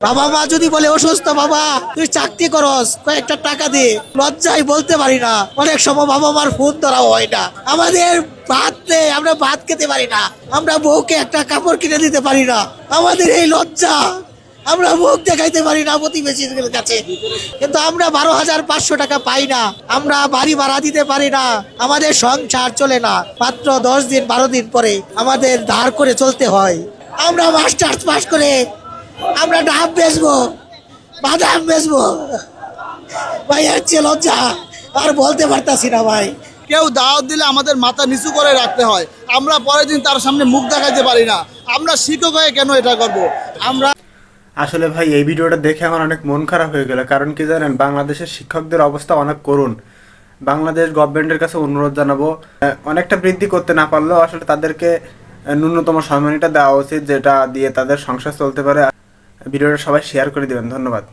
বাবা মা যদি বলে অসুস্থ বাবা তুই চাকরি করস কয়েকটা টাকা দে, লজ্জায় বলতে পারি না। অনেক সময় বাবা মার ফোন ধরাও হয় না। আমাদের ভাত নেই, আমরা ভাত খেতে পারি না। আমরা বউকে একটা কাপড় কিনে দিতে পারি না। আমাদের এই লজ্জা, আমরা মুখ দেখাইতে পারি না প্রতিবেশীদের কাছে। কিন্তু আমরা 12,500 টাকা পাই না, আমরা বাড়ি ভাড়া দিতে পারি না, আমাদের সংসার চলে না। মাত্র 10 দিন 12 দিন পরে আমাদের ধার করে চলতে হয়। আমরা মাস্টার্স পাস করে আমরা ডাব বেচবো, বাদাম বেচবো। ভাই এর চেয়ে লজ্জা আর বলতে পারতাছি না ভাই। কেউ দাওয়াত দিলে আমাদের মাথা নিচু করে রাখতে হয়, আমরা পরের দিন তার সামনে মুখ দেখাতে পারি না। আমরা শিক্ষক হয়ে কেন এটা করব? আমরা আসলে ভাই এই ভিডিওটা দেখে আমার অনেক মন খারাপ হয়ে গেল। কারণ কি জানেন, বাংলাদেশের শিক্ষকদের অবস্থা অনেক করুণ। বাংলাদেশ গভর্নমেন্টের কাছে অনুরোধ জানাবো, অনেকটা বৃদ্ধি করতে না পারলেও আসলে তাদেরকে ন্যূনতম সম্মানীটা দেওয়া উচিত, যেটা দিয়ে তাদের সংসার চলতে পারে। ভিডিওটা সবাই শেয়ার করে দিবেন। ধন্যবাদ।